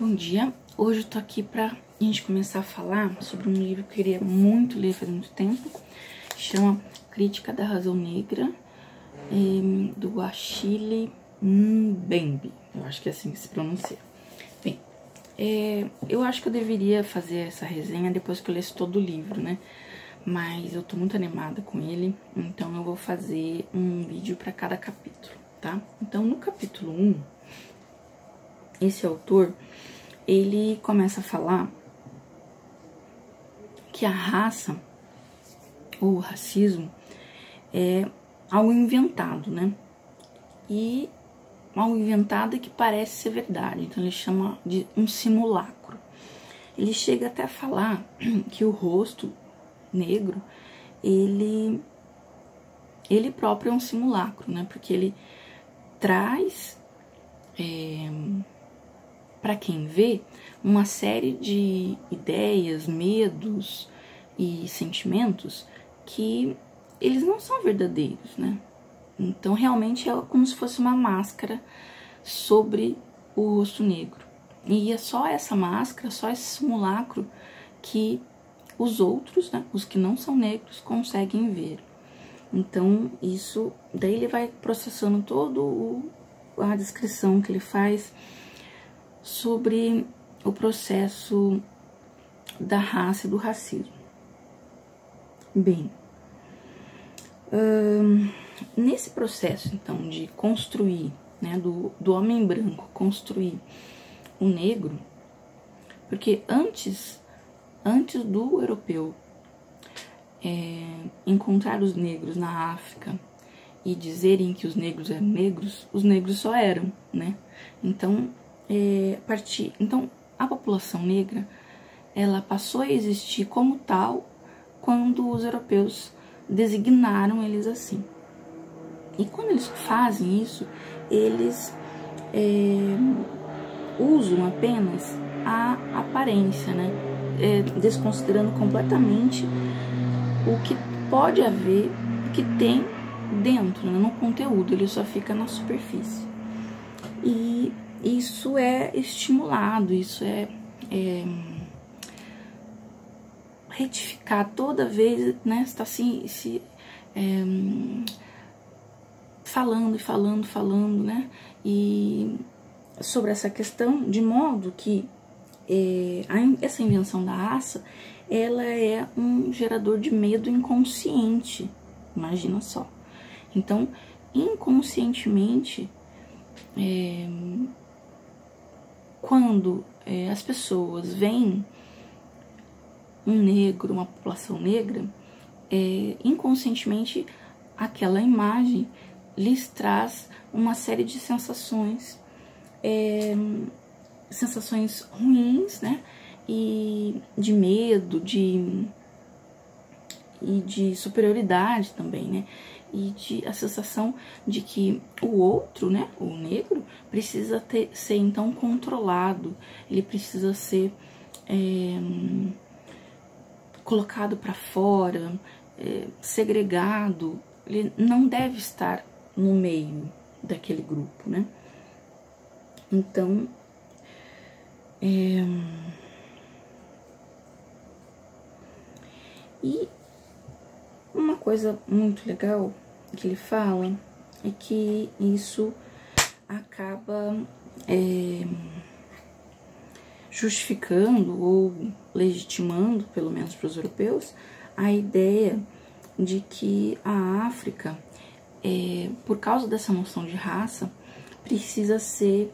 Bom dia, hoje eu tô aqui pra gente começar a falar sobre um livro que eu queria muito ler faz muito tempo, que chama Crítica da Razão Negra, do Achille Mbembe, eu acho que é assim que se pronuncia. Bem, eu acho que eu deveria fazer essa resenha depois que eu lesse todo o livro, né? Mas eu tô muito animada com ele, então eu vou fazer um vídeo pra cada capítulo, tá? Então, no capítulo 1, esse autor, ele começa a falar que a raça, ou o racismo, é algo inventado, né? E algo inventado que parece ser verdade, então ele chama de um simulacro. Ele chega até a falar que o rosto negro, ele próprio é um simulacro, né? Porque ele traz para quem vê uma série de ideias, medos e sentimentos que eles não são verdadeiros, né? Então realmente é como se fosse uma máscara sobre o rosto negro. E é só essa máscara, só esse simulacro que os outros, né, os que não são negros, conseguem ver. Então isso, daí ele vai processando todo a descrição que ele faz sobre o processo da raça e do racismo. Bem, nesse processo, então, de construir, né, do homem branco construir o negro, porque antes do europeu encontrar os negros na África e dizerem que os negros eram negros, os negros só eram, né? Então, a população negra, ela passou a existir como tal quando os europeus designaram eles assim. E quando eles fazem isso, eles usam apenas a aparência, né? Desconsiderando completamente o que pode haver, o que tem dentro, né? No conteúdo, ele só fica na superfície. E isso é estimulado, isso é retificar toda vez, né? Está falando, né? E sobre essa questão, de modo que essa invenção da raça, ela é um gerador de medo inconsciente, imagina só. Então, inconscientemente, quando as pessoas veem um negro, uma população negra, inconscientemente aquela imagem lhes traz uma série de sensações, sensações ruins, né? E de medo, e de superioridade também, né? E a sensação de que o outro, né, o negro, precisa ser então controlado, ele precisa ser colocado para fora, segregado, ele não deve estar no meio daquele grupo, né? Então, e uma coisa muito legal que ele fala é que isso acaba justificando ou legitimando, pelo menos para os europeus, a ideia de que a África, por causa dessa noção de raça, precisa ser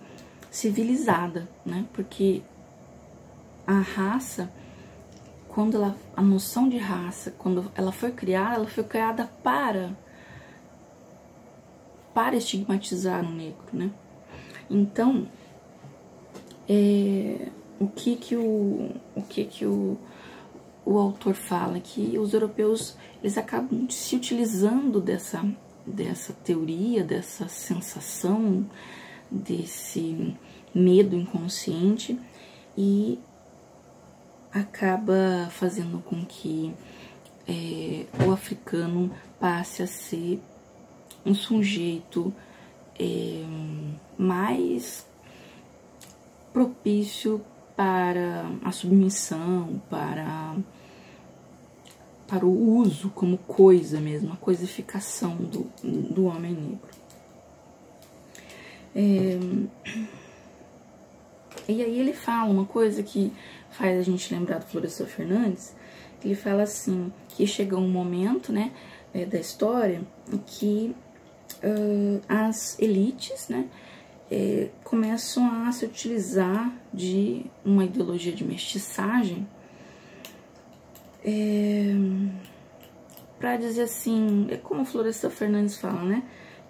civilizada, né? Porque a raça, a noção de raça, quando ela foi criada para estigmatizar o negro, né? Então, o que o autor fala? Que os europeus, eles acabam se utilizando dessa teoria, dessa sensação, desse medo inconsciente, e acaba fazendo com que o africano passe a ser um sujeito mais propício para a submissão, para o uso como coisa mesmo, a coisificação do homem negro. E aí ele fala uma coisa que faz a gente lembrar do Florestan Fernandes. Ele fala assim, que chega um momento, né, da história em que as elites, né, começam a se utilizar de uma ideologia de mestiçagem para dizer assim, é como o Florestan Fernandes fala, né,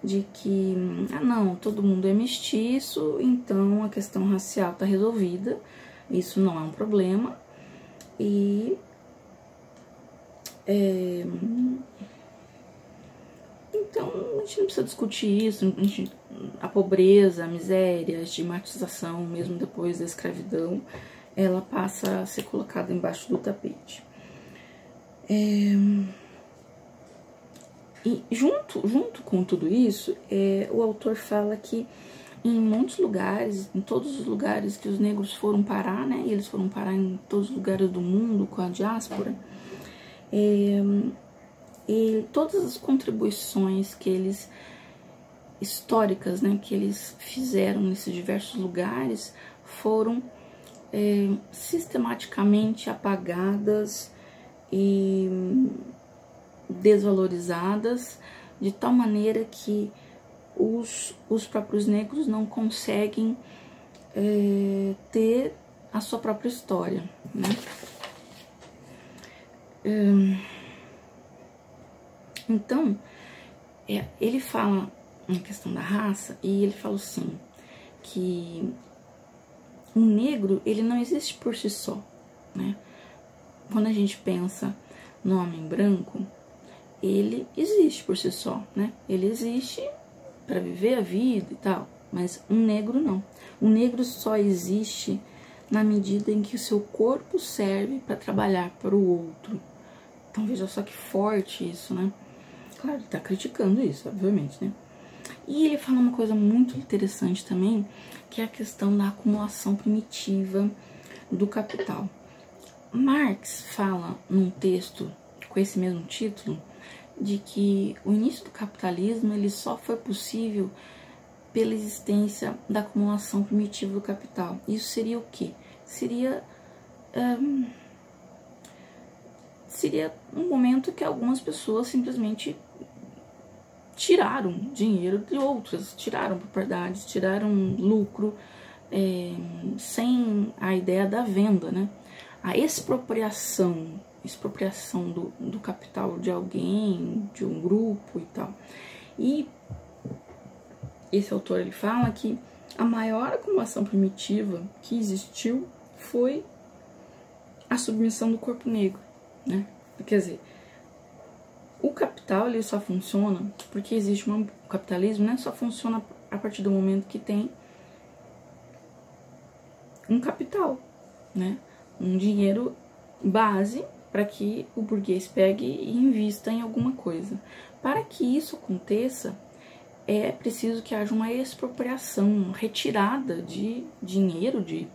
de que, não, todo mundo é mestiço, então a questão racial está resolvida, isso não é um problema, e então a gente não precisa discutir isso, a pobreza, a miséria, a estigmatização, mesmo depois da escravidão, ela passa a ser colocada embaixo do tapete. E junto com tudo isso, o autor fala que em muitos lugares, em todos os lugares que os negros foram parar, né, e eles foram parar em todos os lugares do mundo com a diáspora, e todas as contribuições que eles, históricas, né, que eles fizeram nesses diversos lugares, foram sistematicamente apagadas e desvalorizadas, de tal maneira que os próprios negros não conseguem ter a sua própria história, né? Então, ele fala na questão da raça, e ele fala assim, que o negro, ele não existe por si só, né? Quando a gente pensa no homem branco, ele existe por si só, né? Ele existe para viver a vida e tal, mas um negro não. O negro só existe na medida em que o seu corpo serve para trabalhar para o outro. Então veja só que forte isso, né? Claro, ele tá criticando isso, obviamente, né? E ele fala uma coisa muito interessante também, que é a questão da acumulação primitiva do capital. Marx fala num texto com esse mesmo título de que o início do capitalismo ele só foi possível pela existência da acumulação primitiva do capital. Isso seria o quê? Seria um momento que algumas pessoas simplesmente tiraram dinheiro de outras, tiraram propriedades, tiraram lucro, sem a ideia da venda, né? A expropriação do capital de alguém, de um grupo e tal. E esse autor ele fala que a maior acumulação primitiva que existiu foi a submissão do corpo negro, né? Quer dizer, o capital ele só funciona porque existe o capitalismo, né? Só funciona a partir do momento que tem um capital, né? Um dinheiro base para que o burguês pegue e invista em alguma coisa. Para que isso aconteça, é preciso que haja uma expropriação, uma retirada de dinheiro, de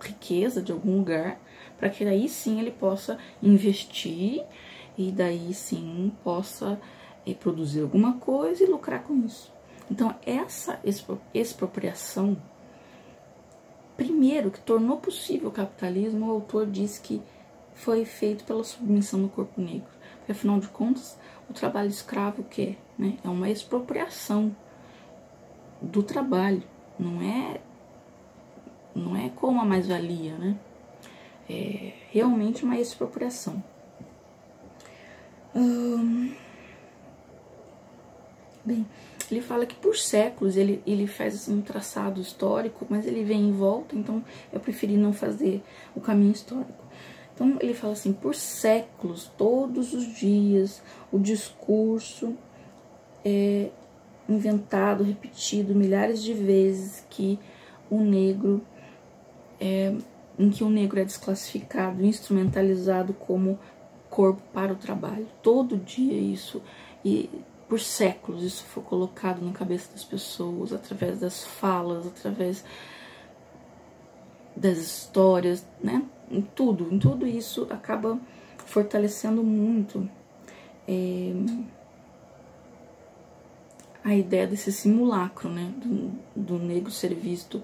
riqueza de algum lugar, para que daí sim ele possa investir e daí sim possa produzir alguma coisa e lucrar com isso. Então essa expropriação, primeiro que tornou possível o capitalismo, o autor diz que foi feito pela submissão do corpo negro. Porque afinal de contas, o trabalho escravo o que é? Né? É uma expropriação do trabalho, não é como a mais-valia, né? É realmente uma expropriação. Bem, ele fala que por séculos ele faz um traçado histórico, mas ele vem em volta, então eu preferi não fazer o caminho histórico. Então ele fala assim, por séculos, todos os dias, o discurso é inventado, repetido milhares de vezes que o negro em que o negro é desclassificado, instrumentalizado como corpo para o trabalho. Todo dia isso, e por séculos isso foi colocado na cabeça das pessoas, através das falas, através das histórias, né? Em tudo isso acaba fortalecendo muito a ideia desse simulacro, né? Do negro ser visto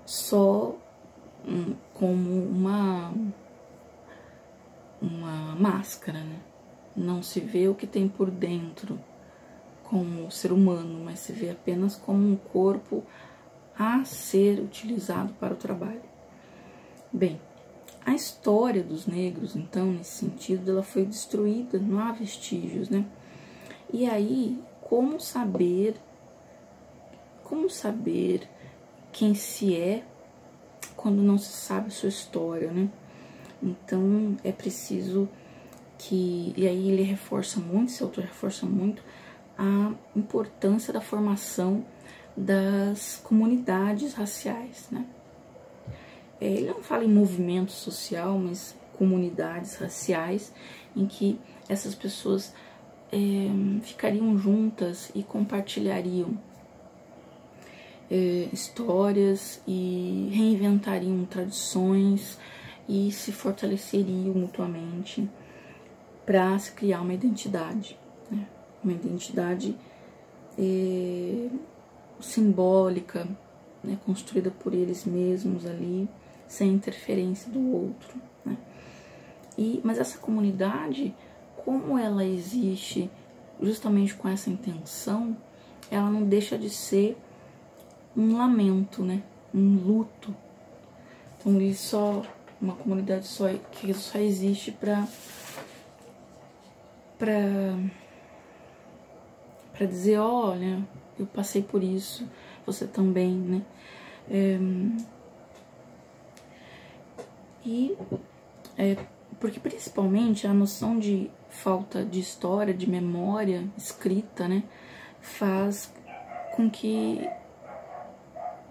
só como uma máscara, né? Não se vê o que tem por dentro como ser humano, mas se vê apenas como um corpo a ser utilizado para o trabalho. Bem, a história dos negros, então, nesse sentido, ela foi destruída, não há vestígios, né? E aí, como saber quem se é quando não se sabe a sua história, né? Então, é preciso que... E aí ele reforça muito, esse autor reforça muito a importância da formação das comunidades raciais, né? Ele não fala em movimento social, mas comunidades raciais em que essas pessoas ficariam juntas e compartilhariam histórias e reinventariam tradições e se fortaleceriam mutuamente para se criar uma identidade, né? Uma identidade simbólica, né? Construída por eles mesmos ali, sem interferência do outro, né? Mas essa comunidade, como ela existe justamente com essa intenção, ela não deixa de ser um lamento, né? Um luto. Então, uma comunidade que só existe para dizer, olha, eu passei por isso, você também, né? Porque principalmente a noção de falta de história, de memória escrita, né, faz com que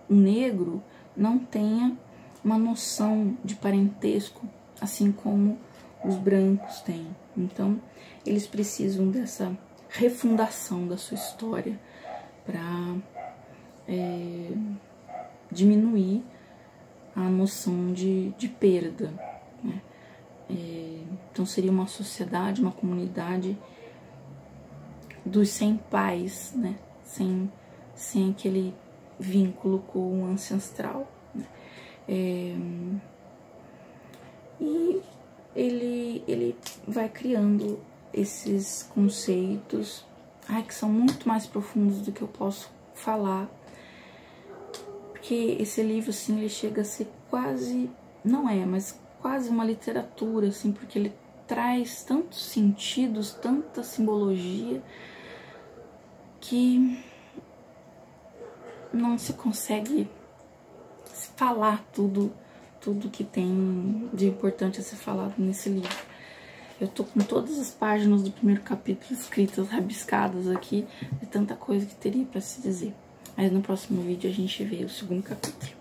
o negro não tenha uma noção de parentesco, assim como os brancos têm. Então, eles precisam dessa refundação da sua história para diminuir a noção de perda, né? Então seria uma sociedade, uma comunidade dos sem pais, né? Sem aquele vínculo com o ancestral, né? E ele vai criando esses conceitos que são muito mais profundos do que eu posso falar, porque esse livro, assim, ele chega a ser quase, não é, mas quase uma literatura, assim, porque ele traz tantos sentidos, tanta simbologia, que não se consegue falar tudo que tem de importante a ser falado nesse livro. Eu tô com todas as páginas do primeiro capítulo escritas, rabiscadas aqui, de tanta coisa que teria para se dizer. Mas no próximo vídeo a gente vê o segundo capítulo.